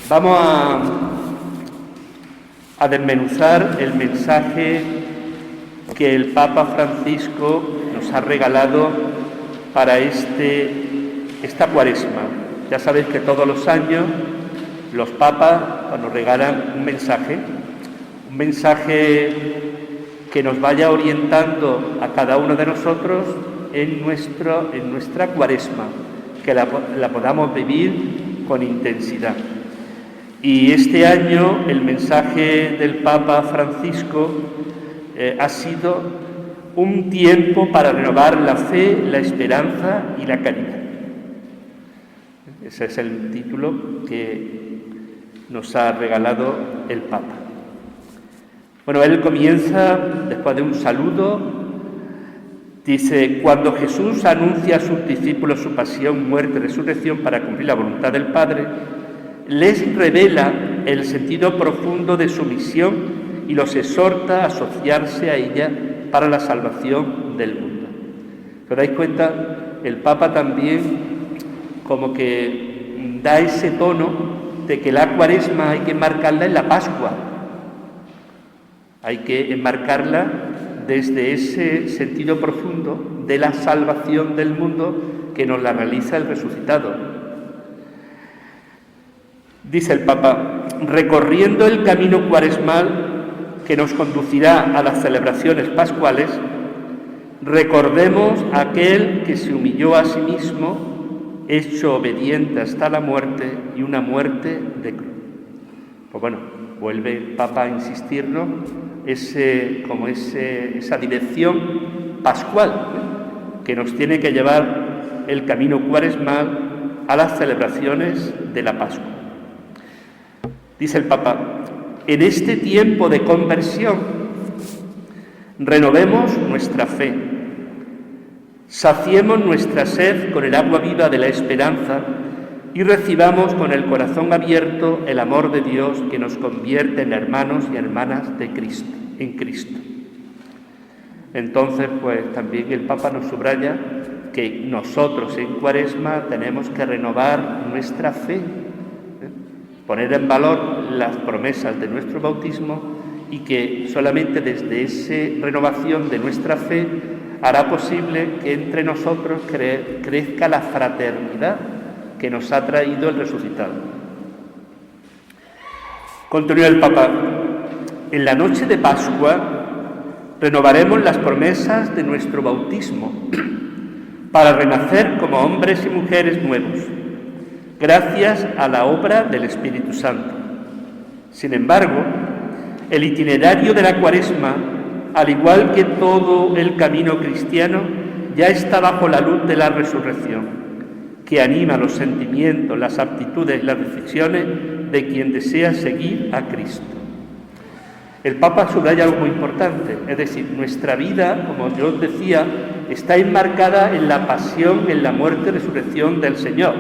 Vamos a desmenuzar el mensaje que el Papa Francisco nos ha regalado para esta Cuaresma. Ya sabéis que todos los años los papas nos regalan un mensaje que nos vaya orientando a cada uno de nosotros en nuestra Cuaresma, que la podamos vivir con intensidad. Y este año el mensaje del Papa Francisco ha sido un tiempo para renovar la fe, la esperanza y la caridad. Ese es el título que nos ha regalado el Papa. Bueno, él comienza, después de un saludo, dice: cuando Jesús anuncia a sus discípulos su pasión, muerte y resurrección para cumplir la voluntad del Padre, les revela el sentido profundo de su misión y los exhorta a asociarse a ella para la salvación del mundo. ¿Os dais cuenta? El Papa también como que da ese tono de que la Cuaresma hay que enmarcarla en la Pascua. Hay que enmarcarla desde ese sentido profundo de la salvación del mundo que nos la realiza el resucitado. Dice el Papa: recorriendo el camino cuaresmal que nos conducirá a las celebraciones pascuales, recordemos a aquel que se humilló a sí mismo, hecho obediente hasta la muerte y una muerte de cruz. Pues bueno, vuelve el Papa a insistirnos esa dirección pascual que nos tiene que llevar el camino cuaresmal a las celebraciones de la Pascua. Dice el Papa: en este tiempo de conversión renovemos nuestra fe, saciemos nuestra sed con el agua viva de la esperanza y recibamos con el corazón abierto el amor de Dios que nos convierte en hermanos y hermanas de Cristo, en Cristo. Entonces, pues también el Papa nos subraya que nosotros en Cuaresma tenemos que renovar nuestra fe, poner en valor las promesas de nuestro bautismo, y que solamente desde esa renovación de nuestra fe hará posible que entre nosotros crezca la fraternidad que nos ha traído el resucitado. Continúa el Papa: en la noche de Pascua renovaremos las promesas de nuestro bautismo para renacer como hombres y mujeres nuevos, gracias a la obra del Espíritu Santo. Sin embargo, el itinerario de la Cuaresma, al igual que todo el camino cristiano, ya está bajo la luz de la resurrección, que anima los sentimientos, las aptitudes y las decisiones de quien desea seguir a Cristo. El Papa subraya algo muy importante, es decir, nuestra vida, como yo os decía, está enmarcada en la pasión, en la muerte y resurrección del Señor,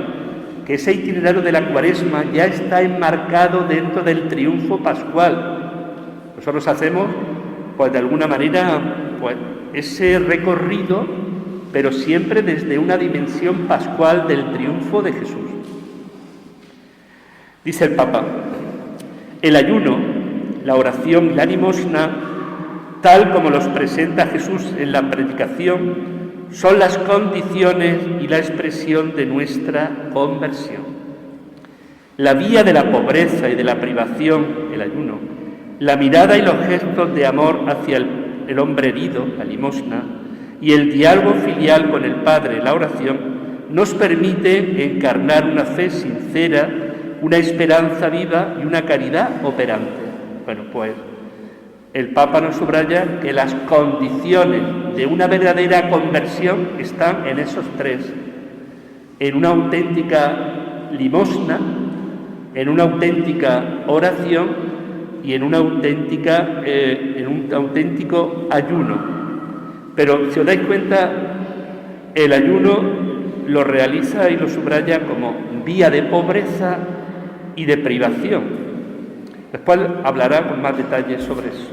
que ese itinerario de la Cuaresma ya está enmarcado dentro del triunfo pascual. Nosotros hacemos, pues de alguna manera, pues ese recorrido, pero siempre desde una dimensión pascual del triunfo de Jesús. Dice el Papa: el ayuno, la oración y la limosna, tal como los presenta Jesús en la predicación, son las condiciones y la expresión de nuestra conversión. La vía de la pobreza y de la privación, el ayuno, la mirada y los gestos de amor hacia el hombre herido, la limosna, y el diálogo filial con el Padre, la oración, nos permite encarnar una fe sincera, una esperanza viva y una caridad operante. Bueno, pues el Papa nos subraya que las condiciones de una verdadera conversión están en esos tres: en una auténtica limosna, en una auténtica oración y en un auténtico ayuno. Pero si os dais cuenta, el ayuno lo realiza y lo subraya como vía de pobreza y de privación. Después hablará con más detalles sobre eso.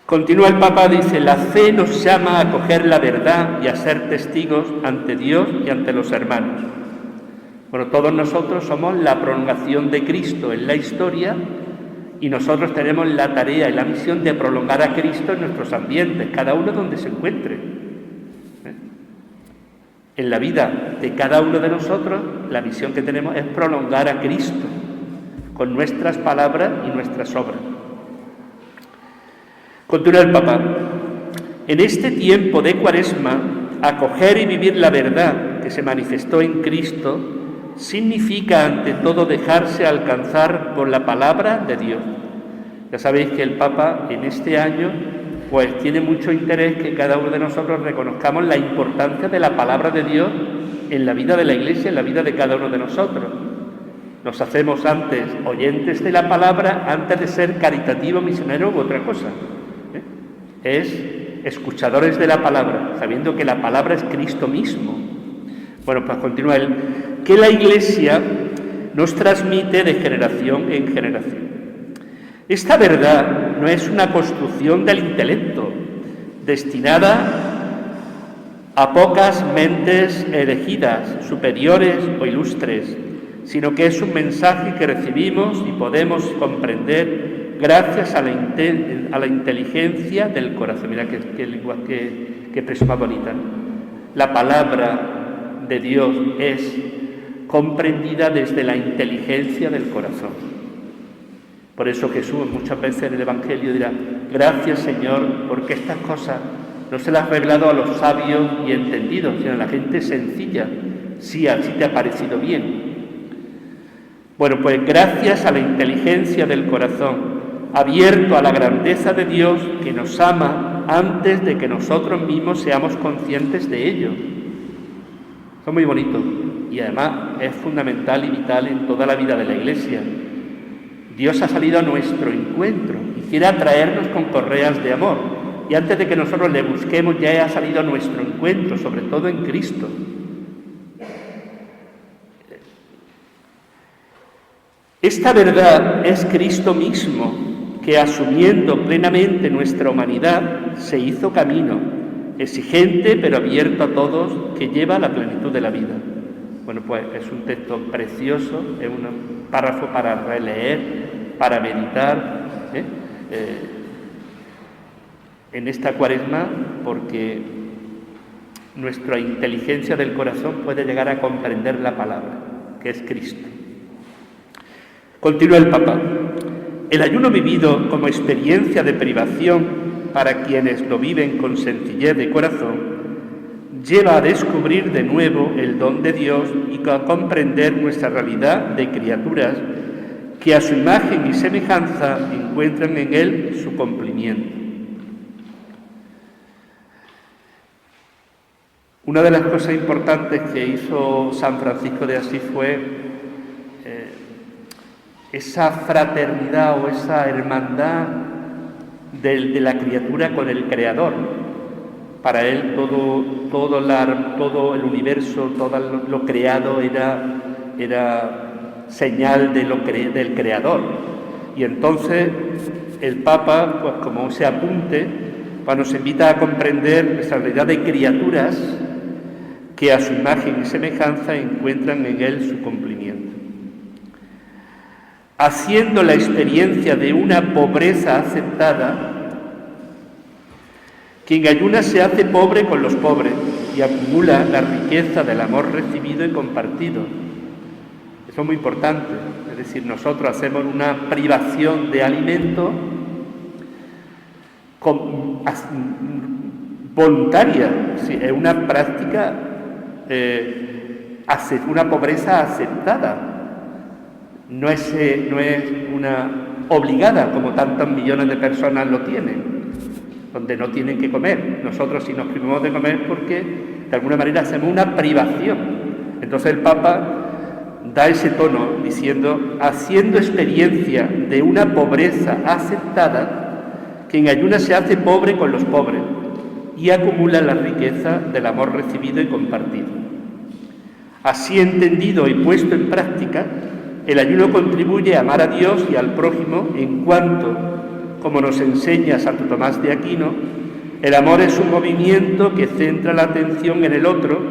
Continúa el Papa, dice: la fe nos llama a acoger la verdad y a ser testigos ante Dios y ante los hermanos. Bueno, todos nosotros somos la prolongación de Cristo en la historia y nosotros tenemos la tarea y la misión de prolongar a Cristo en nuestros ambientes, cada uno donde se encuentre. En la vida de cada uno de nosotros, la misión que tenemos es prolongar a Cristo con nuestras palabras y nuestras obras. Continúa el Papa. En este tiempo de Cuaresma, acoger y vivir la verdad que se manifestó en Cristo significa ante todo dejarse alcanzar por la palabra de Dios. Ya sabéis que el Papa en este año pues tiene mucho interés que cada uno de nosotros reconozcamos la importancia de la palabra de Dios en la vida de la Iglesia, en la vida de cada uno de nosotros. Nos hacemos antes oyentes de la palabra antes de ser caritativos, misioneros u otra cosa. Es escuchadores de la palabra, sabiendo que la palabra es Cristo mismo. Bueno, pues continúa él, que la Iglesia nos transmite de generación en generación. Esta verdad no es una construcción del intelecto, destinada a pocas mentes elegidas, superiores o ilustres, sino que es un mensaje que recibimos y podemos comprender gracias a la inteligencia del corazón. Mira qué lenguaje, qué expresión más bonita, ¿no? La palabra de Dios es comprendida desde la inteligencia del corazón. Por eso Jesús muchas veces en el Evangelio dirá: gracias Señor, porque estas cosas no se las has revelado a los sabios y entendidos, sino a la gente sencilla. Sí, así te ha parecido bien. Bueno, pues gracias a la inteligencia del corazón, abierto a la grandeza de Dios que nos ama antes de que nosotros mismos seamos conscientes de ello. Eso es muy bonito y además es fundamental y vital en toda la vida de la Iglesia. Dios ha salido a nuestro encuentro y quiere atraernos con correas de amor. Y antes de que nosotros le busquemos, ya ha salido a nuestro encuentro, sobre todo en Cristo. Esta verdad es Cristo mismo, que asumiendo plenamente nuestra humanidad, se hizo camino, exigente pero abierto a todos, que lleva a la plenitud de la vida. Bueno, pues es un texto precioso, es un párrafo para releer, para meditar en esta Cuaresma, porque nuestra inteligencia del corazón puede llegar a comprender la palabra, que es Cristo. Continúa el Papa. El ayuno vivido como experiencia de privación para quienes lo viven con sencillez de corazón lleva a descubrir de nuevo el don de Dios y a comprender nuestra realidad de criaturas que a su imagen y semejanza encuentran en Él su cumplimiento. Una de las cosas importantes que hizo San Francisco de Asís fue esa fraternidad o esa hermandad de la criatura con el Creador. Para él todo el universo, todo lo creado era señal del Creador. Y entonces el Papa, pues como ese apunte, pues nos invita a comprender esa realidad de criaturas que a su imagen y semejanza encuentran en él su cumplimiento. Haciendo la experiencia de una pobreza aceptada, quien ayuna se hace pobre con los pobres y acumula la riqueza del amor recibido y compartido. Eso es muy importante. Es decir, nosotros hacemos una privación de alimento voluntaria. Sí, es una práctica, una pobreza aceptada. No es una obligada, como tantos millones de personas lo tienen, donde no tienen que comer. Nosotros sí nos privamos de comer porque de alguna manera hacemos una privación. Entonces el Papa da ese tono diciendo: haciendo experiencia de una pobreza aceptada, quien ayuna se hace pobre con los pobres y acumula la riqueza del amor recibido y compartido. Así entendido y puesto en práctica, el ayuno contribuye a amar a Dios y al prójimo en cuanto, como nos enseña Santo Tomás de Aquino, el amor es un movimiento que centra la atención en el otro,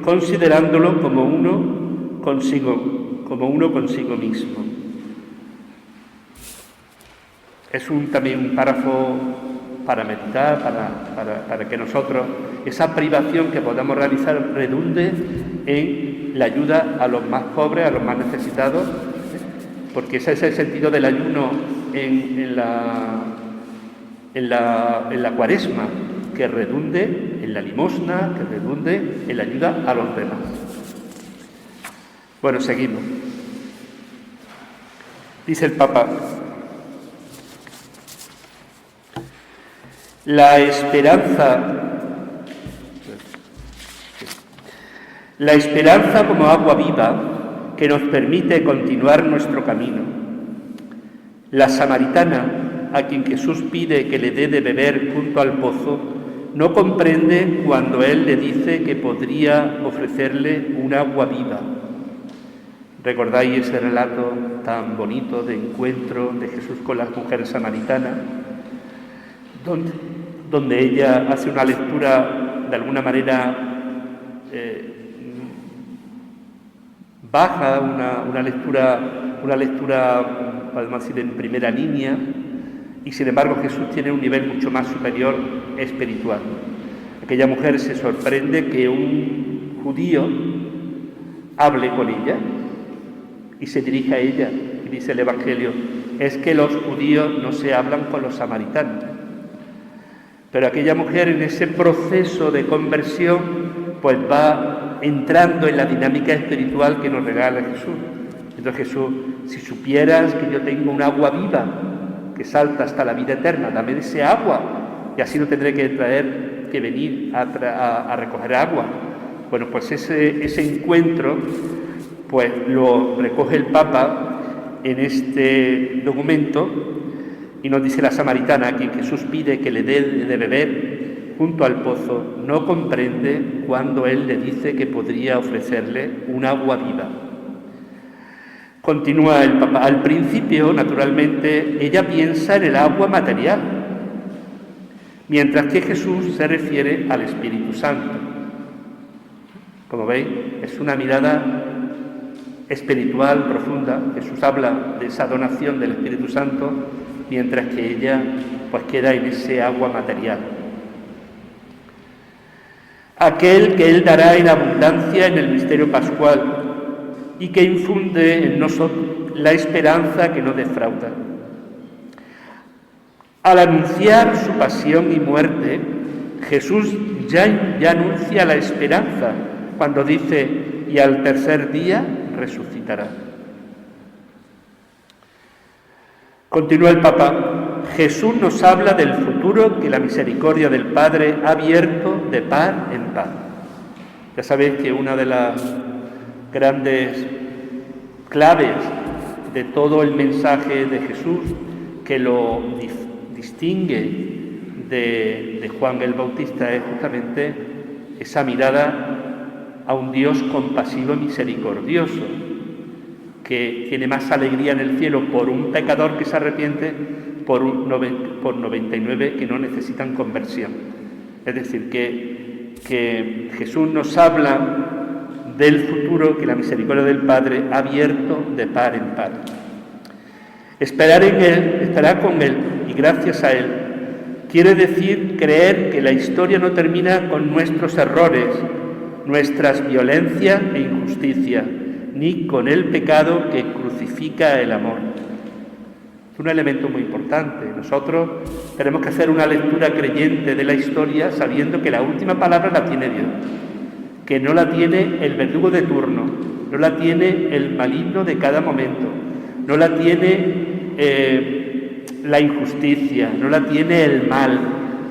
considerándolo como uno como uno consigo mismo. Es también un párrafo para meditar, para que nosotros, esa privación que podamos realizar redunde en la ayuda a los más pobres, a los más necesitados, porque ese es el sentido del ayuno en la Cuaresma, que redunde en la limosna, que redunde en la ayuda a los demás. Bueno, seguimos. Dice el Papa: la esperanza como agua viva que nos permite continuar nuestro camino. La samaritana, a quien Jesús pide que le dé de beber junto al pozo, no comprende cuando Él le dice que podría ofrecerle un agua viva. ¿Recordáis ese relato tan bonito de encuentro de Jesús con las mujeres samaritanas? Donde ella hace una lectura de alguna manera baja, una lectura, podemos decir, en primera línea, y sin embargo Jesús tiene un nivel mucho más superior espiritual. Aquella mujer se sorprende que un judío hable con ella y se dirige a ella, y dice el Evangelio: es que los judíos no se hablan con los samaritanos. Pero aquella mujer, en ese proceso de conversión, pues va entrando en la dinámica espiritual que nos regala Jesús. Entonces Jesús: si supieras que yo tengo un agua viva que salta hasta la vida eterna, dame ese agua, y así no tendré que venir a recoger agua. Bueno, pues ese encuentro pues lo recoge el Papa en este documento, y nos dice: la samaritana, a quien Jesús pide que le dé de beber junto al pozo, no comprende cuando Él le dice que podría ofrecerle un agua viva. Continúa el Papa: al principio, naturalmente, ella piensa en el agua material, mientras que Jesús se refiere al Espíritu Santo. Como veis, es una mirada espiritual profunda. Jesús habla de esa donación del Espíritu Santo, mientras que ella pues queda en ese agua material. Aquel que Él dará en abundancia en el misterio pascual y que infunde en nosotros la esperanza que no defrauda. Al anunciar su pasión y muerte, Jesús ya anuncia la esperanza cuando dice: y al tercer día resucitará. Continúa el Papa: Jesús nos habla del futuro que la misericordia del Padre ha abierto de par en par. Ya sabéis que una de las grandes claves de todo el mensaje de Jesús, que lo distingue de Juan el Bautista, es justamente esa mirada a un Dios compasivo y misericordioso, que tiene más alegría en el cielo por un pecador que se arrepiente por 99 que no necesitan conversión. Es decir, que Jesús nos habla del futuro que la misericordia del Padre ha abierto de par en par. Esperar en Él, esperar con Él y gracias a Él, quiere decir creer que la historia no termina con nuestros errores, nuestras violencias e injusticias, ni con el pecado que crucifica el amor. Es un elemento muy importante. Nosotros tenemos que hacer una lectura creyente de la historia sabiendo que la última palabra la tiene Dios, que no la tiene el verdugo de turno, no la tiene el maligno de cada momento, no la tiene la injusticia, no la tiene el mal,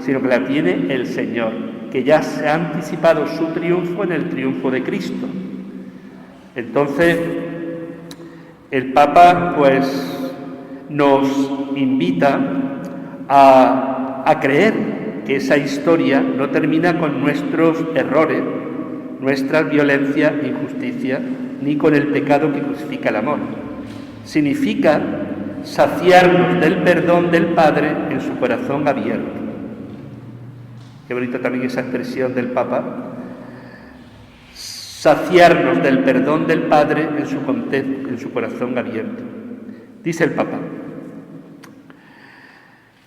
sino que la tiene el Señor, que ya se ha anticipado su triunfo en el triunfo de Cristo. Entonces, el Papa pues nos invita a creer que esa historia no termina con nuestros errores, nuestras violencias e injusticias, ni con el pecado que crucifica el amor. Significa saciarnos del perdón del Padre en su corazón abierto. Qué bonita también esa expresión del Papa. saciarnos del perdón del Padre en su corazón abierto. Dice el Papa: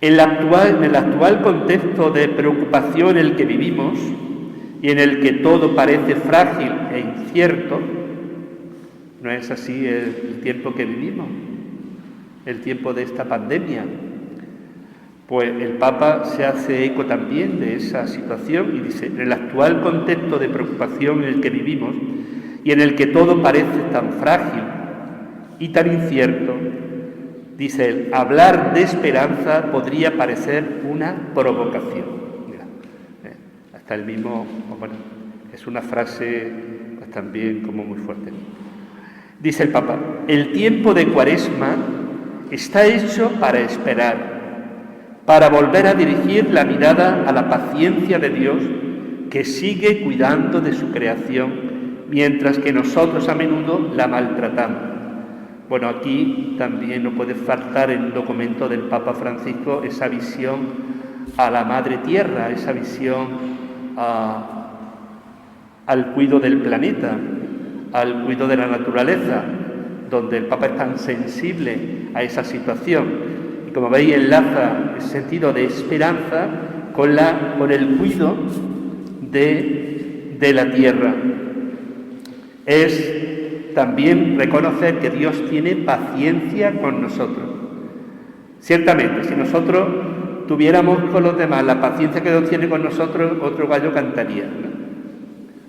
en el actual contexto de preocupación en el que vivimos y en el que todo parece frágil e incierto, ¿no es así el tiempo que vivimos? El tiempo de esta pandemia. Pues el Papa se hace eco también de esa situación y dice: en el actual contexto de preocupación en el que vivimos y en el que todo parece tan frágil y tan incierto, dice él, hablar de esperanza podría parecer una provocación. Mira, hasta el mismo, bueno, es una frase pues, también como muy fuerte. Dice el Papa: el tiempo de Cuaresma está hecho para esperar, para volver a dirigir la mirada a la paciencia de Dios, que sigue cuidando de su creación, mientras que nosotros a menudo la maltratamos. Bueno, aquí también no puede faltar en el documento del Papa Francisco esa visión a la Madre Tierra, esa visión al cuidado del planeta, al cuidado de la naturaleza, donde el Papa es tan sensible a esa situación. Y como veis, enlaza el sentido de esperanza con el cuidado de la tierra. Es también reconocer que Dios tiene paciencia con nosotros. Ciertamente, si nosotros tuviéramos con los demás la paciencia que Dios tiene con nosotros, otro gallo cantaría, ¿no?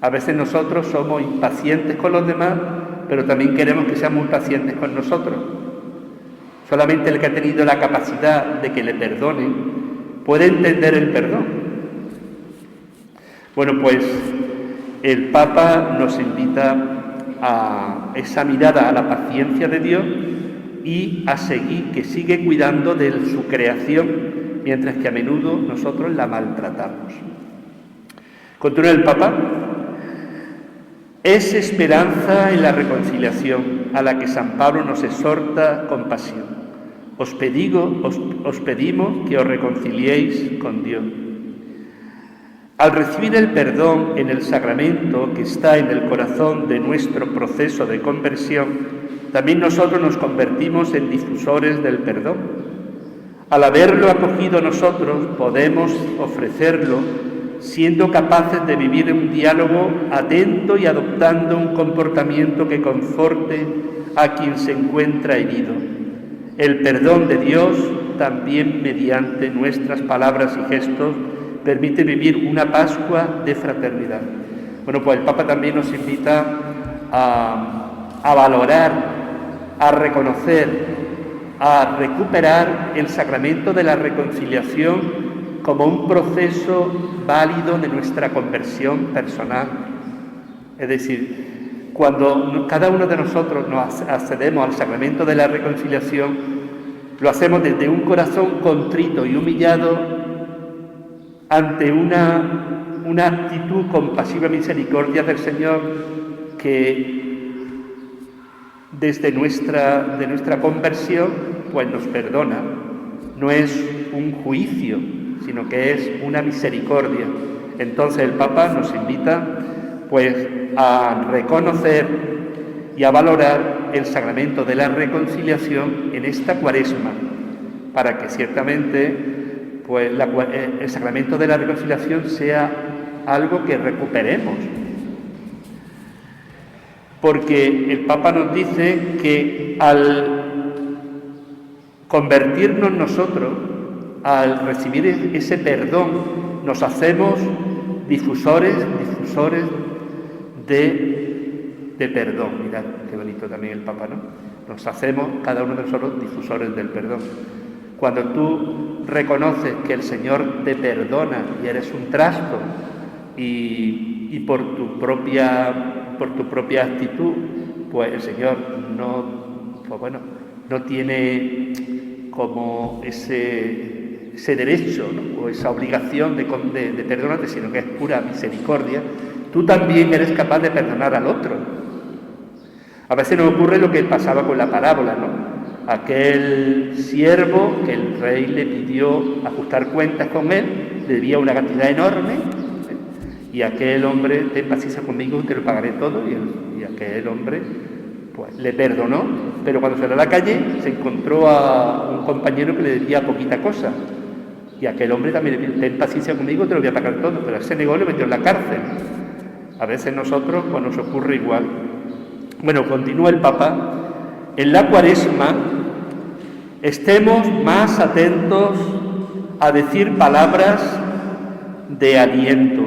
A veces nosotros somos impacientes con los demás, pero también queremos que sean muy pacientes con nosotros. Solamente el que ha tenido la capacidad de que le perdonen puede entender el perdón. Bueno, pues el Papa nos invita a esa mirada a la paciencia de Dios y a seguir, que sigue cuidando de su creación, mientras que a menudo nosotros la maltratamos. Continúa el Papa: es esperanza en la reconciliación a la que San Pablo nos exhorta con pasión. Os pedimos que os reconciliéis con Dios. Al recibir el perdón en el sacramento que está en el corazón de nuestro proceso de conversión, también nosotros nos convertimos en difusores del perdón. Al haberlo acogido nosotros, podemos ofrecerlo, siendo capaces de vivir un diálogo atento y adoptando un comportamiento que conforte a quien se encuentra herido. El perdón de Dios, también mediante nuestras palabras y gestos, permite vivir una Pascua de fraternidad. Bueno, pues el Papa también nos invita a valorar, a reconocer, a recuperar el sacramento de la reconciliación como un proceso válido de nuestra conversión personal. Es decir, cuando cada uno de nosotros nos accedemos al sacramento de la reconciliación, lo hacemos desde un corazón contrito y humillado ante una actitud compasiva misericordia del Señor que desde nuestra conversión pues nos perdona. No es un juicio, sino que es una misericordia. Entonces el Papa nos invita pues a reconocer y a valorar el sacramento de la reconciliación en esta Cuaresma, para que ciertamente pues el sacramento de la reconciliación sea algo que recuperemos. Porque el Papa nos dice que al convertirnos nosotros, al recibir ese perdón, nos hacemos difusores de perdón. Mirad, qué bonito también el Papa, ¿no? Nos hacemos, cada uno de nosotros, difusores del perdón. Cuando tú reconoces que el Señor te perdona y eres un trasto y por tu propia actitud, pues el Señor no tiene como ese derecho, ¿no? O esa obligación de perdonarte, sino que es pura misericordia. Tú también eres capaz de perdonar al otro. A veces nos ocurre lo que pasaba con la parábola, ¿no? Aquel siervo que el rey le pidió ajustar cuentas con él, le debía una cantidad enorme, Y aquel hombre, ten paciencia conmigo, te lo pagaré todo. Y aquel hombre, pues, le perdonó, pero cuando salió a la calle se encontró a un compañero que le debía poquita cosa. Y aquel hombre también le dijo, ten paciencia conmigo, te lo voy a pagar todo. Pero ese negó y lo metió en la cárcel. A veces nosotros, pues, nos ocurre igual. Bueno, continúa el Papa. En la Cuaresma estemos más atentos a decir palabras de aliento,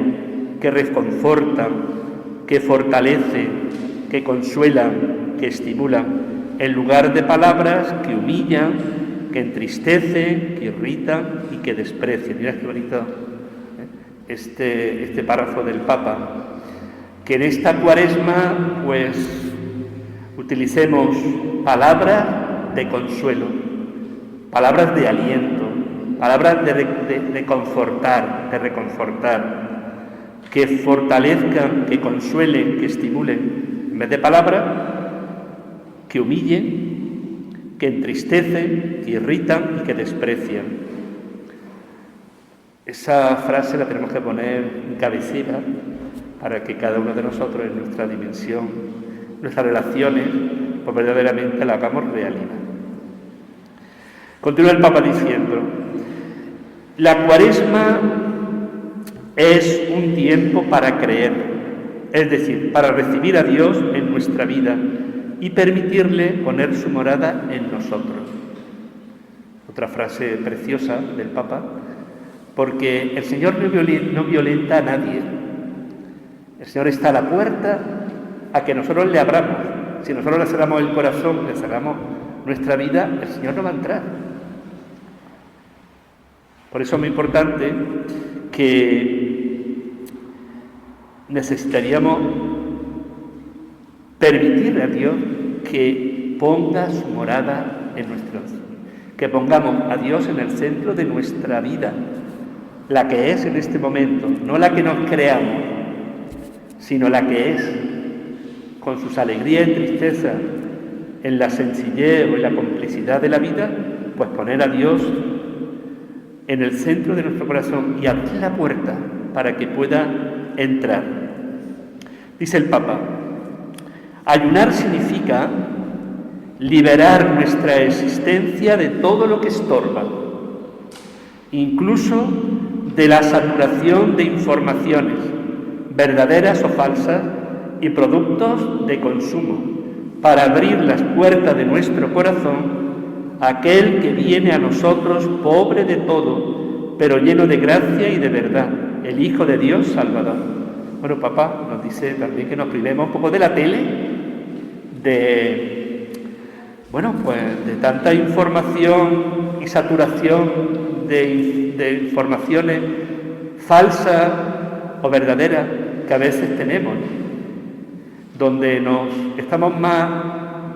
que reconfortan, que fortalecen, que consuelan, que estimulan, en lugar de palabras que humillan, que entristecen, que irritan y que desprecian. Mirad qué bonito este párrafo del Papa. Que en esta Cuaresma, pues, utilicemos palabras de consuelo, palabras de aliento, palabras de confortar, de reconfortar, que fortalezcan, que consuelen, que estimulen, en vez de palabras que humillen, que entristecen, que irritan y que desprecian. Esa frase la tenemos que poner en cabecera para que cada uno de nosotros en nuestra dimensión, nuestras relaciones, pues verdaderamente la hagamos realidad. Continúa el Papa diciendo, la Cuaresma es un tiempo para creer, es decir, para recibir a Dios en nuestra vida y permitirle poner su morada en nosotros. Otra frase preciosa del Papa, porque el Señor no violenta a nadie. El Señor está a la puerta a que nosotros le abramos. Si nosotros le cerramos el corazón, le cerramos nuestra vida, el Señor no va a entrar. Por eso es muy importante que necesitaríamos permitirle a Dios que ponga su morada en nuestros, que pongamos a Dios en el centro de nuestra vida, la que es en este momento, no la que nos creamos, sino la que es, con sus alegrías y tristezas, en la sencillez o en la complicidad de la vida, pues poner a Dios en el centro de nuestro corazón y abrir la puerta para que pueda entrar. Dice el Papa, ayunar significa liberar nuestra existencia de todo lo que estorba, incluso de la saturación de informaciones, verdaderas o falsas, y productos de consumo, para abrir las puertas de nuestro corazón a aquel que viene a nosotros pobre de todo, pero lleno de gracia y de verdad, el Hijo de Dios Salvador. Bueno, Papá nos dice también que nos privemos un poco de la tele, de tanta información y saturación de informaciones falsas o verdaderas que a veces tenemos, donde nos estamos más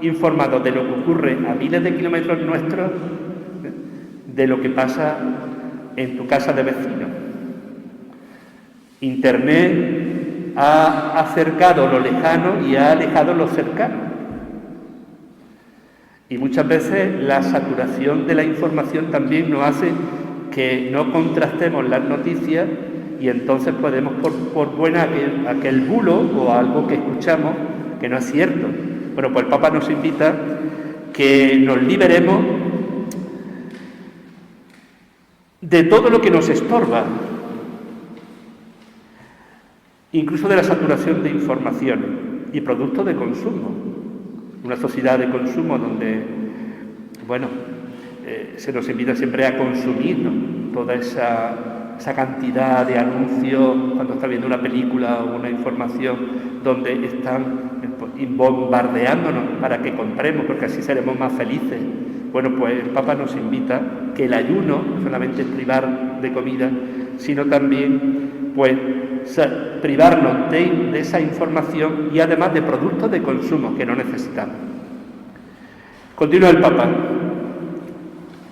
informados de lo que ocurre a miles de kilómetros nuestros de lo que pasa en tu casa de vecino. Internet ha acercado lo lejano y ha alejado lo cercano. Y muchas veces la saturación de la información también nos hace que no contrastemos las noticias y entonces podemos por buena aquel bulo o algo que escuchamos que no es cierto. Bueno, pues el Papa nos invita que nos liberemos de todo lo que nos estorba, incluso de la saturación de información y productos de consumo. Una sociedad de consumo donde, se nos invita siempre a consumir, ¿no?, toda esa cantidad de anuncios cuando está viendo una película o una información donde están bombardeándonos para que compremos, porque así seremos más felices. Bueno, pues el Papa nos invita que el ayuno no solamente es privar de comida, sino también privarnos de esa información y además de productos de consumo que no necesitamos. Continúa el Papa.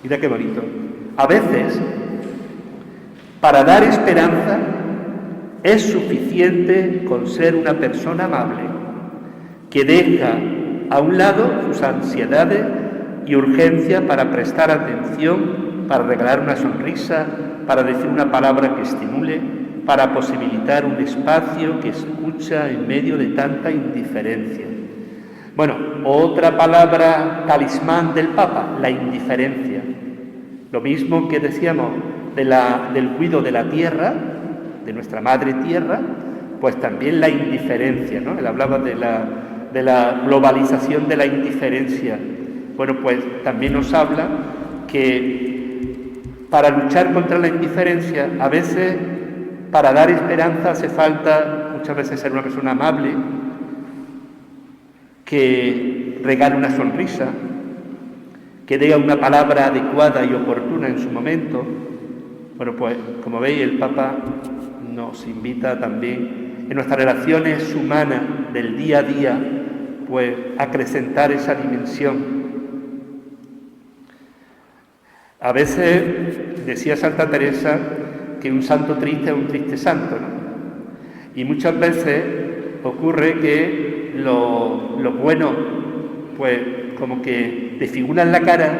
Mira qué bonito. A veces, para dar esperanza, es suficiente con ser una persona amable, que deja a un lado sus ansiedades y urgencias para prestar atención, para regalar una sonrisa, para decir una palabra que estimule, para posibilitar un espacio que escucha en medio de tanta indiferencia. Bueno, otra palabra talismán del Papa, la indiferencia. Lo mismo que decíamos del cuidado de la tierra, de nuestra madre tierra, pues también la indiferencia, ¿no? Él hablaba de la globalización de la indiferencia. Bueno, pues también nos habla que para luchar contra la indiferencia, a veces, para dar esperanza, hace falta muchas veces ser una persona amable, que regale una sonrisa, que diga una palabra adecuada y oportuna en su momento. Bueno, pues como veis, el Papa nos invita también en nuestras relaciones humanas del día a día, pues a acrecentar esa dimensión. A veces decía Santa Teresa que un santo triste es un triste santo, ¿no? Y muchas veces ocurre que lo bueno, pues como que desfigura en la cara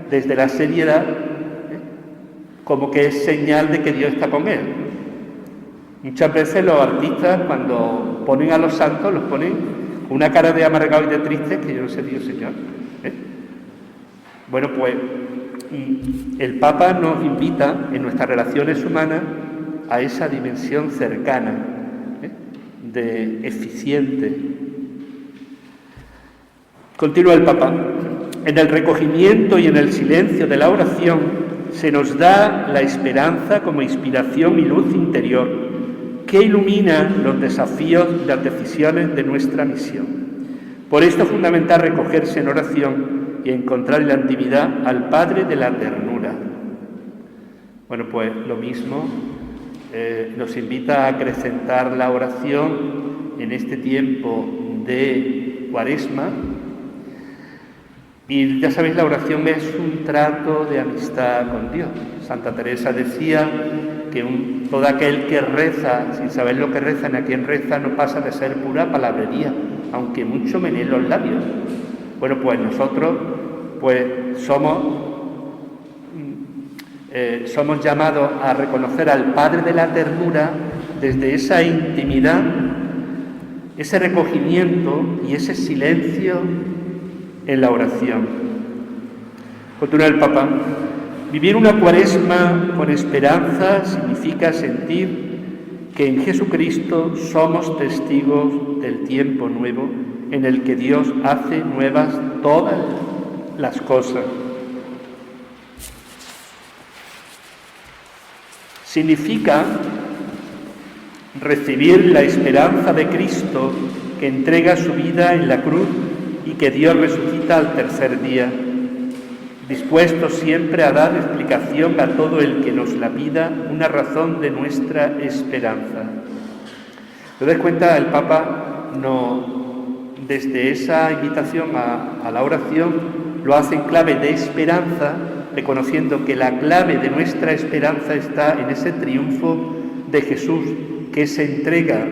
desde la seriedad, como que es señal de que Dios está con él. Muchas veces los artistas, cuando ponen a los santos, los ponen con una cara de amargado y de triste, que yo no sé, Dios Señor. Bueno, pues el Papa nos invita en nuestras relaciones humanas a esa dimensión cercana, de eficiente. Continúa el Papa: en el recogimiento y en el silencio de la oración se nos da la esperanza como inspiración y luz interior que ilumina los desafíos y las decisiones de nuestra misión. Por esto es fundamental recogerse en oración y encontrar en la intimidad al Padre de la ternura. Bueno, pues lo mismo nos invita a acrecentar la oración en este tiempo de Cuaresma. Y ya sabéis, la oración es un trato de amistad con Dios. Santa Teresa decía que todo aquel que reza sin saber lo que reza ni a quién reza no pasa de ser pura palabrería, aunque mucho menee los labios. Bueno, pues nosotros pues somos llamados a reconocer al Padre de la ternura desde esa intimidad, ese recogimiento y ese silencio en la oración. Continúa el Papa: vivir una Cuaresma con esperanza significa sentir que en Jesucristo somos testigos del tiempo nuevo en el que Dios hace nuevas todas las cosas. Significa recibir la esperanza de Cristo, que entrega su vida en la cruz y que Dios resucita al tercer día, dispuesto siempre a dar explicación a todo el que nos la pida, una razón de nuestra esperanza. ¿Te das cuenta? El Papa desde esa invitación a la oración lo hace en clave de esperanza, reconociendo que la clave de nuestra esperanza está en ese triunfo de Jesús, que se entrega,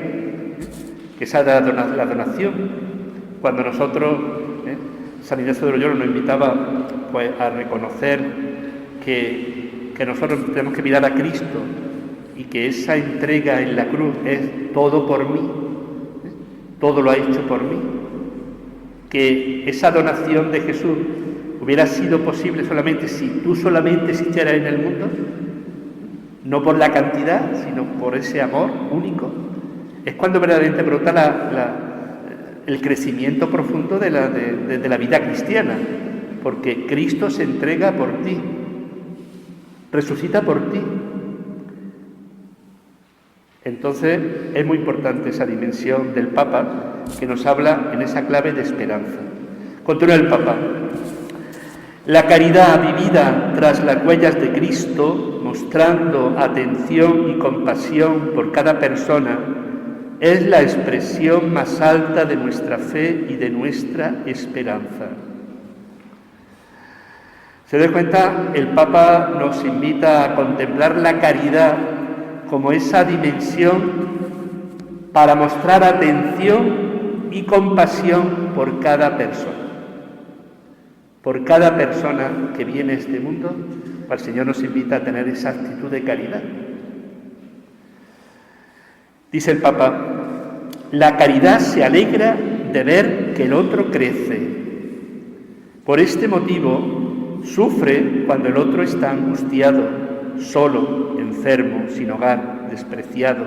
que es la donación. Cuando nosotros, San Ignacio de Loyola nos invitaba pues a reconocer que nosotros tenemos que mirar a Cristo y que esa entrega en la cruz es todo por mí, todo lo ha hecho por mí, que esa donación de Jesús hubiera sido posible solamente si tú solamente existieras en el mundo, no por la cantidad, sino por ese amor único. Es cuando verdaderamente brota el crecimiento profundo de la vida cristiana, porque Cristo se entrega por ti, resucita por ti. Entonces es muy importante esa dimensión del Papa que nos habla en esa clave de esperanza. Continúa el Papa: la caridad vivida tras las huellas de Cristo, mostrando atención y compasión por cada persona, es la expresión más alta de nuestra fe y de nuestra esperanza. ¿Se da cuenta? El Papa nos invita a contemplar la caridad como esa dimensión para mostrar atención y compasión por cada persona. Por cada persona que viene a este mundo, el Señor nos invita a tener esa actitud de caridad. Dice el Papa, la caridad se alegra de ver que el otro crece. Por este motivo, sufre cuando el otro está angustiado, solo, enfermo, sin hogar, despreciado,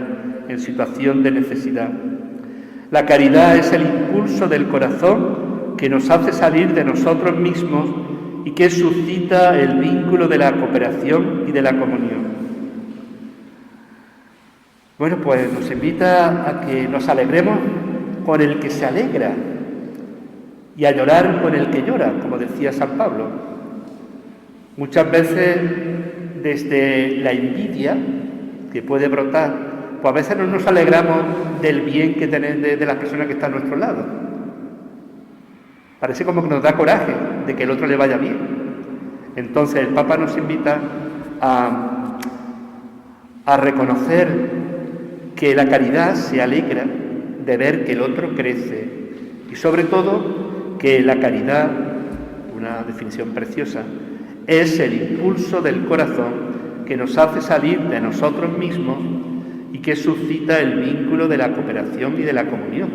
en situación de necesidad. La caridad es el impulso del corazón que nos hace salir de nosotros mismos y que suscita el vínculo de la cooperación y de la comunión. Bueno, pues nos invita a que nos alegremos con el que se alegra y a llorar con el que llora, como decía San Pablo. Muchas veces desde la envidia que puede brotar, pues a veces no nos alegramos del bien que tenemos de las personas que están a nuestro lado. Parece como que nos da coraje de que el otro le vaya bien. Entonces el Papa nos invita a reconocer que la caridad se alegra de ver que el otro crece y sobre todo que la caridad, una definición preciosa, es el impulso del corazón que nos hace salir de nosotros mismos y que suscita el vínculo de la cooperación y de la comunión.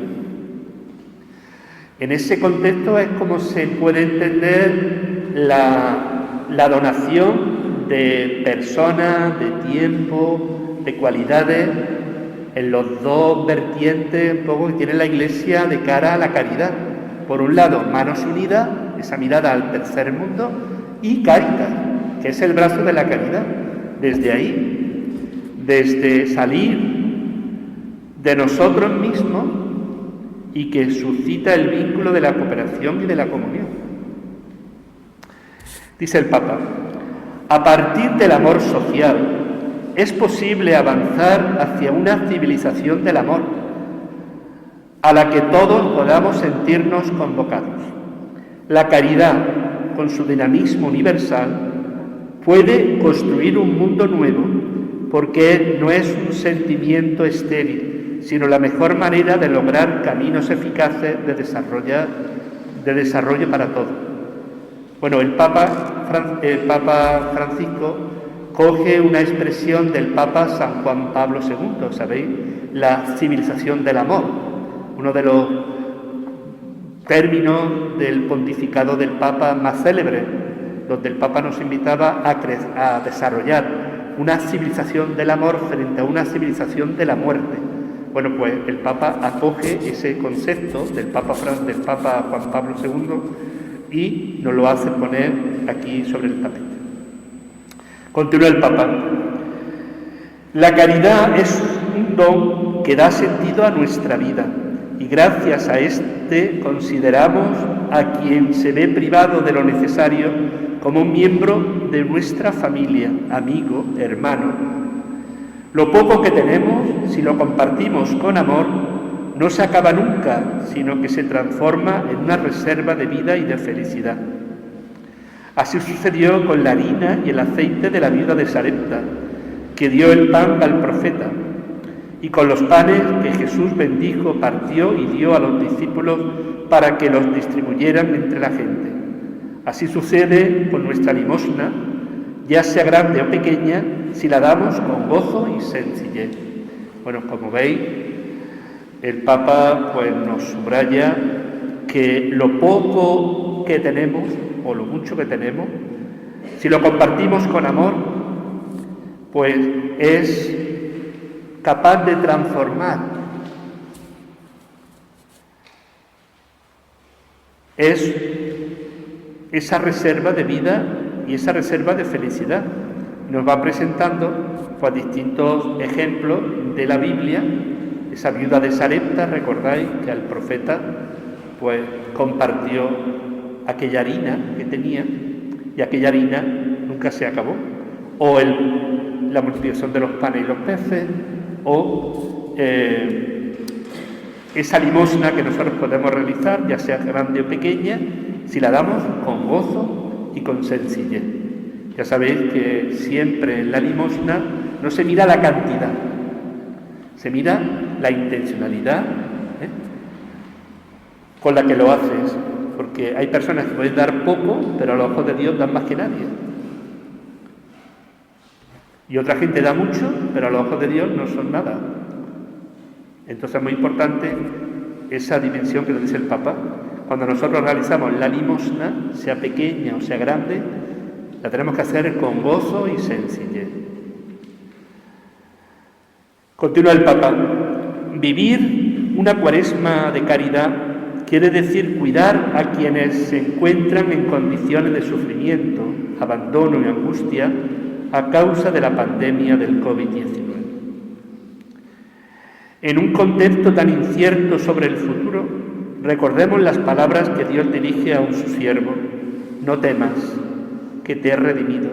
En ese contexto es como se puede entender la donación de personas, de tiempo, de cualidades, en los dos vertientes un poco que tiene la Iglesia de cara a la caridad. Por un lado, Manos Unidas, esa mirada al tercer mundo, y Cáritas, que es el brazo de la caridad. Desde ahí, desde salir de nosotros mismos y que suscita el vínculo de la cooperación y de la comunión. Dice el Papa, a partir del amor social es posible avanzar hacia una civilización del amor, a la que todos podamos sentirnos convocados. La caridad, con su dinamismo universal, puede construir un mundo nuevo, porque no es un sentimiento estéril, sino la mejor manera de lograr caminos eficaces de desarrollo para todos. Bueno, el Papa Francisco coge una expresión del Papa San Juan Pablo II, ¿sabéis? La civilización del amor, uno de los términos del pontificado del Papa más célebre, donde el Papa nos invitaba a desarrollar una civilización del amor frente a una civilización de la muerte. Bueno, pues el Papa acoge ese concepto del Papa Juan Pablo II y nos lo hace poner aquí sobre el tapete. Continúa el Papa. La caridad es un don que da sentido a nuestra vida y gracias a este consideramos a quien se ve privado de lo necesario como un miembro de nuestra familia, amigo, hermano. Lo poco que tenemos, si lo compartimos con amor, no se acaba nunca, sino que se transforma en una reserva de vida y de felicidad. Así sucedió con la harina y el aceite de la viuda de Sarepta, que dio el pan al profeta, y con los panes que Jesús bendijo, partió y dio a los discípulos para que los distribuyeran entre la gente. Así sucede con nuestra limosna, ya sea grande o pequeña, si la damos con gozo y sencillez. Bueno, como veis, el Papa pues nos subraya que lo poco que tenemos, o lo mucho que tenemos, si lo compartimos con amor, pues es capaz de transformar. Es esa reserva de vida y esa reserva de felicidad. Nos va presentando pues, distintos ejemplos de la Biblia. Esa viuda de Sarepta, recordáis que al profeta pues compartió aquella harina que tenía y aquella harina nunca se acabó. O la multiplicación de los panes y los peces, o esa limosna que nosotros podemos realizar, ya sea grande o pequeña, si la damos con gozo y con sencillez. Ya sabéis que siempre en la limosna no se mira la cantidad, se mira la intencionalidad con la que lo haces, porque hay personas que pueden dar poco, pero a los ojos de Dios dan más que nadie. Y otra gente da mucho, pero a los ojos de Dios no son nada. Entonces es muy importante esa dimensión que nos dice el Papa. Cuando nosotros realizamos la limosna, sea pequeña o sea grande, la tenemos que hacer con gozo y sencillez. Continúa el Papa. Vivir una cuaresma de caridad quiere decir cuidar a quienes se encuentran en condiciones de sufrimiento, abandono y angustia a causa de la pandemia del COVID-19. En un contexto tan incierto sobre el futuro, recordemos las palabras que Dios dirige a su siervo: no temas, que te he redimido.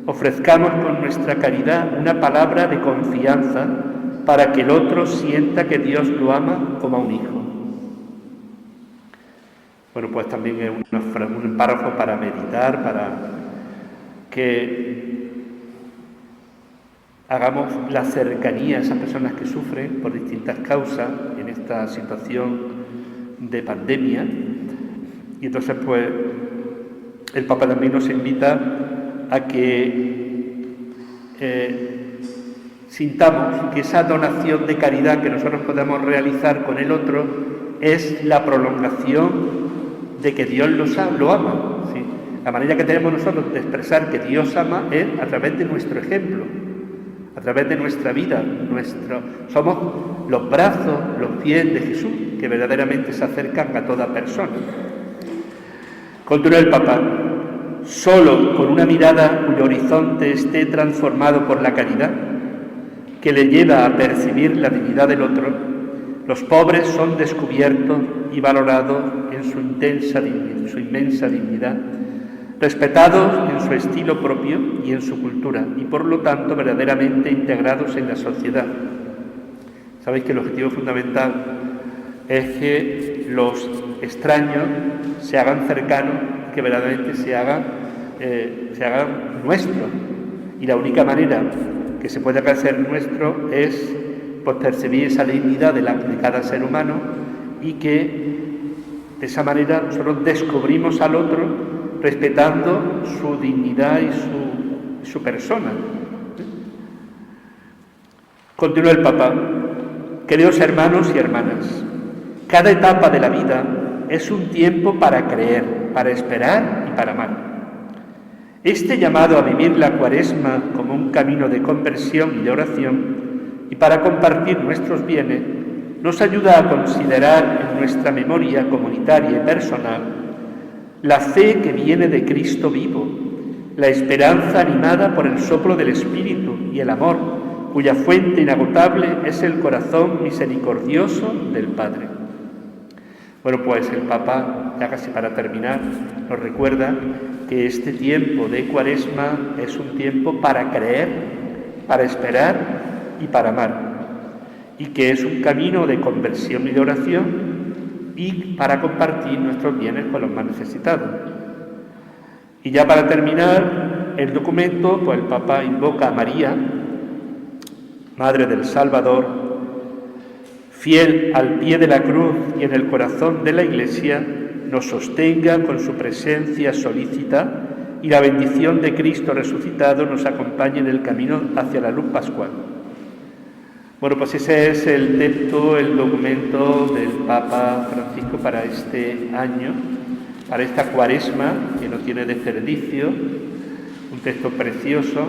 Ofrezcamos con nuestra caridad una palabra de confianza para que el otro sienta que Dios lo ama como a un hijo. Bueno, pues también es un párrafo para meditar, para que hagamos la cercanía a esas personas que sufren por distintas causas en esta situación de pandemia. Y entonces, pues, el Papa también nos invita a que sintamos que esa donación de caridad que nosotros podemos realizar con el otro es la prolongación de que Dios lo ama. ¿Sí? La manera que tenemos nosotros de expresar que Dios ama es a través de nuestro ejemplo, a través de nuestra vida. Somos los brazos, los pies de Jesús, que verdaderamente se acercan a toda persona. Continúa el Papa. Solo con una mirada cuyo horizonte esté transformado por la caridad, que le lleva a percibir la dignidad del otro, los pobres son descubiertos y valorados en su inmensa dignidad, respetados en su estilo propio y en su cultura, y por lo tanto verdaderamente integrados en la sociedad. Sabéis que el objetivo fundamental es que los extraños se hagan cercanos, que verdaderamente se hagan nuestros. Y la única manera que se puede hacer nuestro es, pues, percibir esa dignidad de cada ser humano, y que de esa manera nosotros descubrimos al otro respetando su dignidad y su persona. Continúa el Papa. Queridos hermanos y hermanas, cada etapa de la vida es un tiempo para creer, para esperar y para amar. Este llamado a vivir la Cuaresma como un camino de conversión y de oración, y para compartir nuestros bienes, nos ayuda a considerar en nuestra memoria comunitaria y personal la fe que viene de Cristo vivo, la esperanza animada por el soplo del Espíritu y el amor, cuya fuente inagotable es el corazón misericordioso del Padre. Bueno, pues el Papa, ya casi para terminar, nos recuerda que este tiempo de Cuaresma es un tiempo para creer, para esperar y para amar, y que es un camino de conversión y de oración, y para compartir nuestros bienes con los más necesitados. Y ya para terminar el documento, pues el Papa invoca a María, Madre del Salvador, fiel al pie de la cruz y en el corazón de la Iglesia, nos sostenga con su presencia solícita, y la bendición de Cristo resucitado nos acompañe en el camino hacia la luz pascual. Bueno, pues ese es el texto, el documento del Papa Francisco para este año, para esta Cuaresma que no tiene desperdicio, un texto precioso